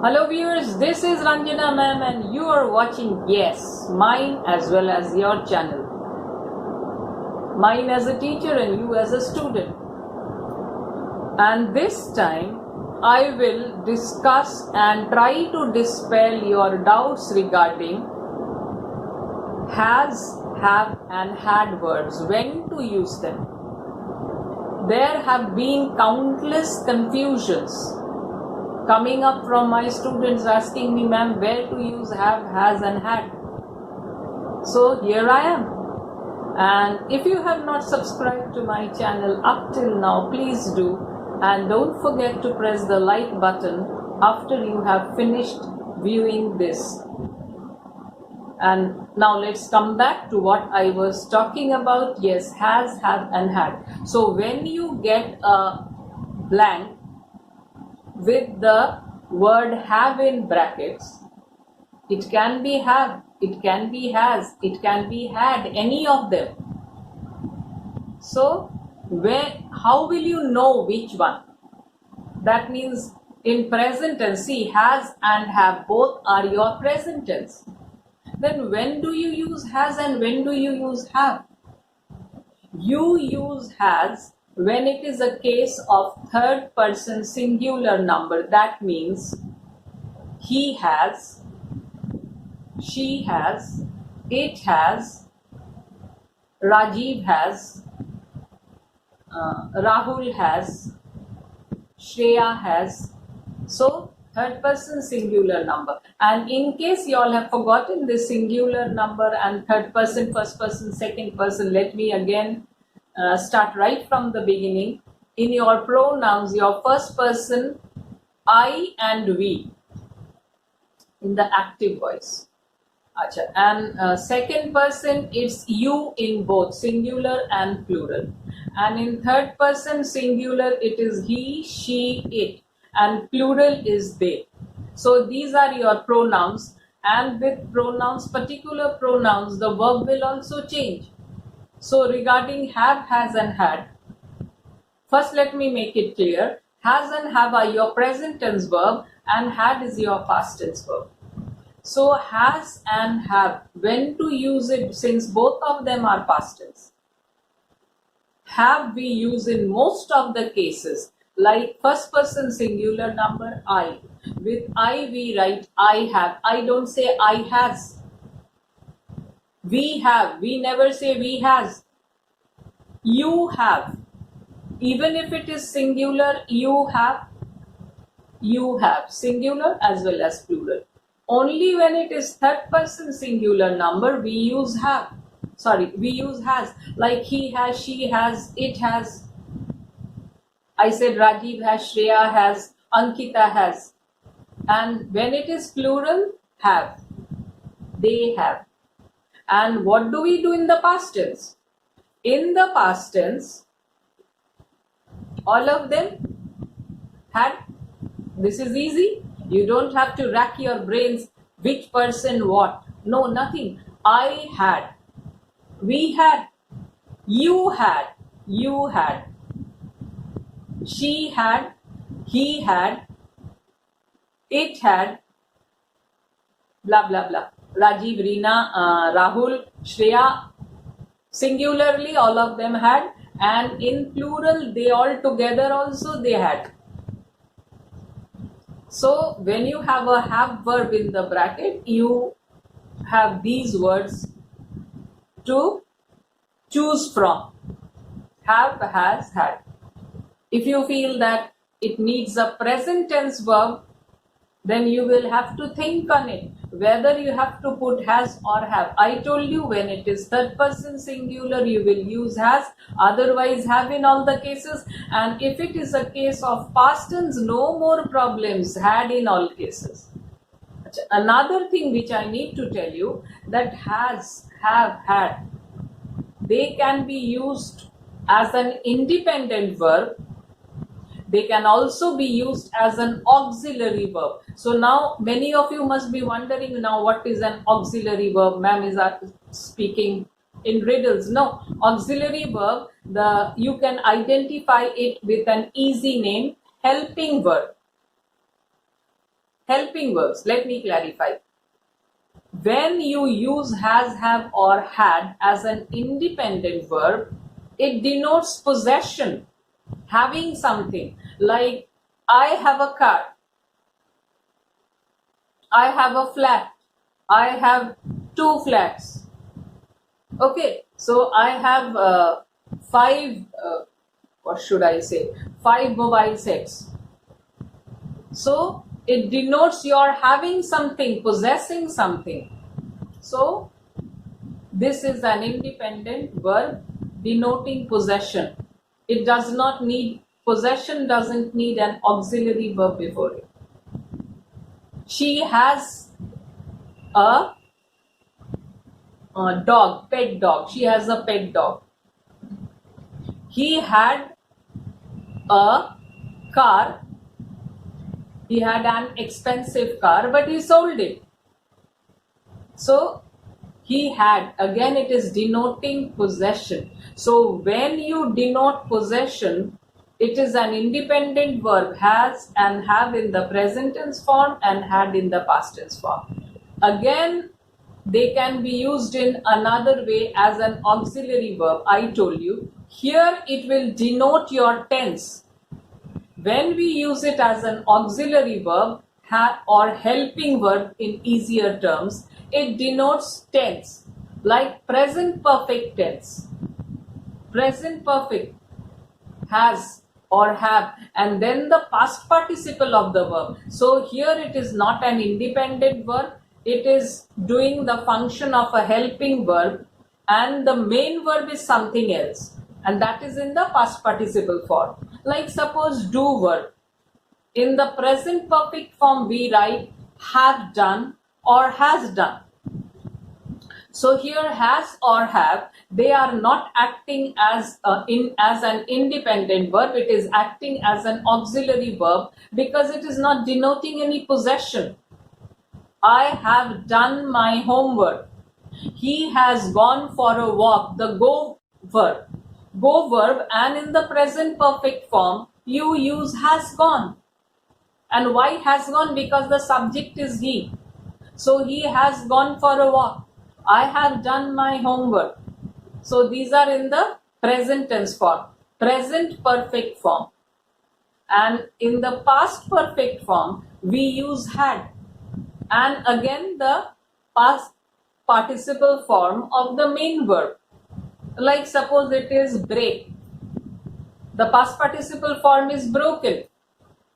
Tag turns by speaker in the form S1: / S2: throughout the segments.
S1: Hello viewers, this is Ranjana ma'am and you are watching mine as well as your channel. Mine as a teacher and you as a student. And this time I will discuss and try to dispel your doubts regarding has, have and had verbs, when to use them. There have been countless confusions coming up from my students asking me, ma'am, where to use have, has and had. So here I am. And if you have not subscribed to my channel up till now, please do. And don't forget to press the like button after you have finished viewing this. And now let's come back to what I was talking about. Yes, has, have and had. So when you get a blank with the word have in brackets, it can be have, it can be has, it can be had, any of them. So how will you know which one? That means in present tense, see, has and have both are your present tense. Then when do you use has and when do you use have? You use has when it is a case of third person singular number. That means he has, she has, it has, Rajiv has, Rahul has, Shreya has. So third person singular number. And in case you all have forgotten this singular number and third person, first person, second person, let me again start right from the beginning. In your pronouns, your first person, I and we, in the active voice. Achha. And second person, it's you in both singular and plural. And in third person singular, it is he, she, it, and plural is they. So these are your pronouns, and with pronouns, particular pronouns, the verb will also change. So regarding have, has and had, first let me make it clear. Has and have are your present tense verb and had is your past tense verb. So has and have, when to use it, since both of them are past tense. Have we use in most of the cases, like first person singular number I. With I we write I have. I don't say I has. We have. We never say we has. You have. Even if it is singular, you have. You have. Singular as well as plural. Only when it is third person singular number, we use have. We use has. Like he has, she has, it has. I said Rajiv has, Shreya has, Ankita has. And when it is plural, have. They have. And what do we do in the past tense? In the past tense, all of them had. This is easy. You don't have to rack your brains which person what. No, nothing. I had. We had. You had. You had. She had. He had. It had. Blah, blah, blah. Rajiv, Reena, Rahul, Shreya. Singularly, all of them had. And in plural, they all together also they had. So when you have a have verb in the bracket, you have these words to choose from. Have, has, had. If you feel that it needs a present tense verb, then you will have to think on it, whether you have to put has or have. I told you when it is third person singular, you will use has, otherwise have in all the cases. And if it is a case of past tense, no more problems, had in all cases. Another thing which I need to tell you, that has, have, had, they can be used as an independent verb. They can also be used as an auxiliary verb. So now many of you must be wondering now what is an auxiliary verb? Ma'am is speaking in riddles. No, auxiliary verb, you can identify it with an easy name, helping verb. helping verbs. Let me clarify. When you use has, have or had as an independent verb, it denotes possession, having something. Like, I have a car, I have a flat, I have 2 flats. Okay, so I have 5, what should I say, 5 mobile sets. So it denotes you're having something, possessing something. So this is an independent verb denoting possession. It does not need, possession doesn't need an auxiliary verb before it. She has a dog, pet dog. She has a pet dog. He had a car. He had an expensive car, but he sold it. So he had, again it is denoting possession. So when you denote possession, it is an independent verb, has and have in the present tense form and had in the past tense form. Again, they can be used in another way as an auxiliary verb. I told you, here it will denote your tense. When we use it as an auxiliary verb or helping verb in easier terms, it denotes tense, like present perfect tense. Present perfect, has or have, and then the past participle of the verb. So here it is not an independent verb, it is doing the function of a helping verb, and the main verb is something else, and that is in the past participle form. Like suppose do verb. In the present perfect form we write have done or has done. So here has or have, they are not acting as an independent verb, it is acting as an auxiliary verb because it is not denoting any possession. I have done my homework. He has gone for a walk. The go verb. Go verb, and in the present perfect form, you use has gone. And why has gone? Because the subject is he. So he has gone for a walk. I have done my homework. So these are in the present tense form, present perfect form. And in the past perfect form, we use had. And again the past participle form of the main verb. Like suppose it is break. The past participle form is broken.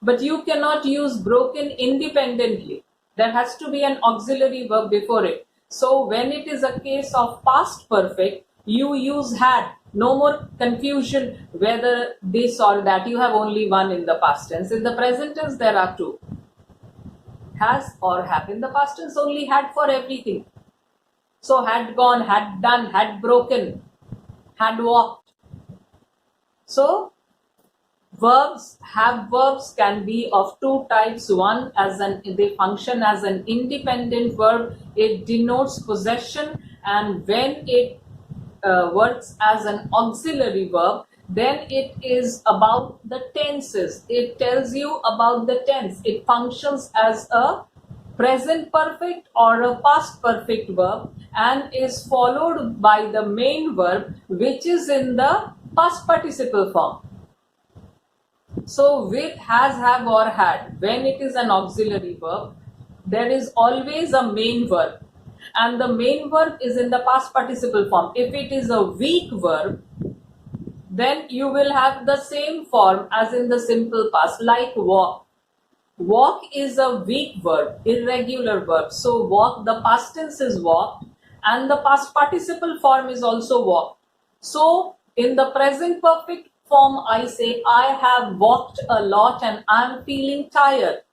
S1: But you cannot use broken independently. There has to be an auxiliary verb before it. So when it is a case of past perfect, you use had. No more confusion whether this or that. You have only one in the past tense. In the present tense, there are two. Has or have. In the past tense, only had for everything. So had gone, had done, had broken, had walked. So verbs, have verbs can be of two types. One, they function as an independent verb. It denotes possession, and when it works as an auxiliary verb, then it is about the tenses. It tells you about the tense. It functions as a present perfect or a past perfect verb and is followed by the main verb, which is in the past participle form. So with has, have or had, when it is an auxiliary verb, there is always a main verb, and the main verb is in the past participle form. If it is a weak verb, then you will have the same form as in the simple past, like walk. Walk is a weak verb, irregular verb. So walk, the past tense is walked, and the past participle form is also walked. So in the present perfect form, I say I have walked a lot and I am feeling tired.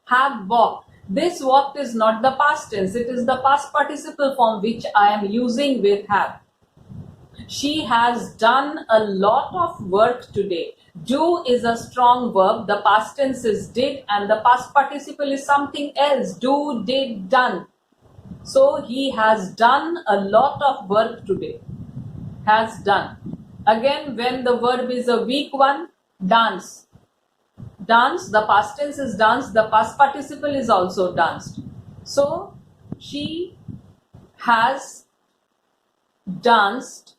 S1: Have walked. This walked is not the past tense, it is the past participle form which I am using with have. She has done a lot of work today. Do is a strong verb, the past tense is did, and the past participle is something else. Do, did, done. So he has done a lot of work today. Has done. Again, when the verb is a weak one, dance. dance, the past tense is danced, the past participle is also danced. So she has danced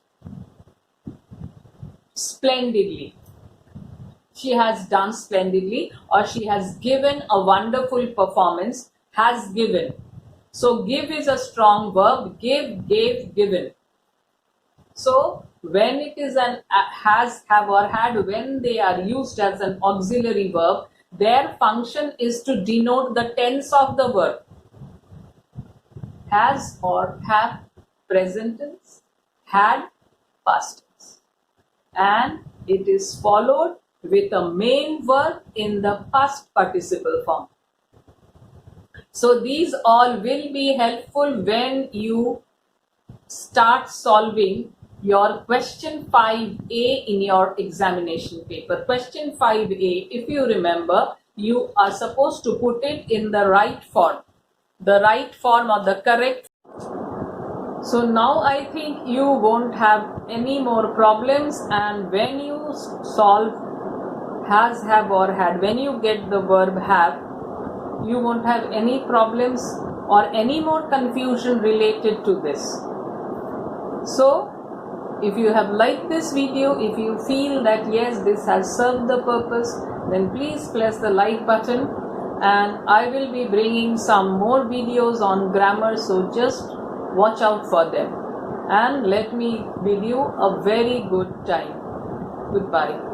S1: splendidly. She has danced splendidly, or she has given a wonderful performance. Has given. So give is a strong verb. Give, gave, given. So when it is an has, have or had, when they are used as an auxiliary verb, their function is to denote the tense of the verb. Has or have, present tense. Had, past tense. And it is followed with a main verb in the past participle form. So these all will be helpful when you start solving your question 5A in your examination paper. Question 5A, if you remember, you are supposed to put it in the right form. The right form or the correct. So now I think you won't have any more problems, and when you solve has, have or had, when you get the verb have, you won't have any problems or any more confusion related to this. So if you have liked this video, if you feel that yes, this has served the purpose, then please press the like button, and I will be bringing some more videos on grammar, so just watch out for them, and let me bid you a very good time. Goodbye.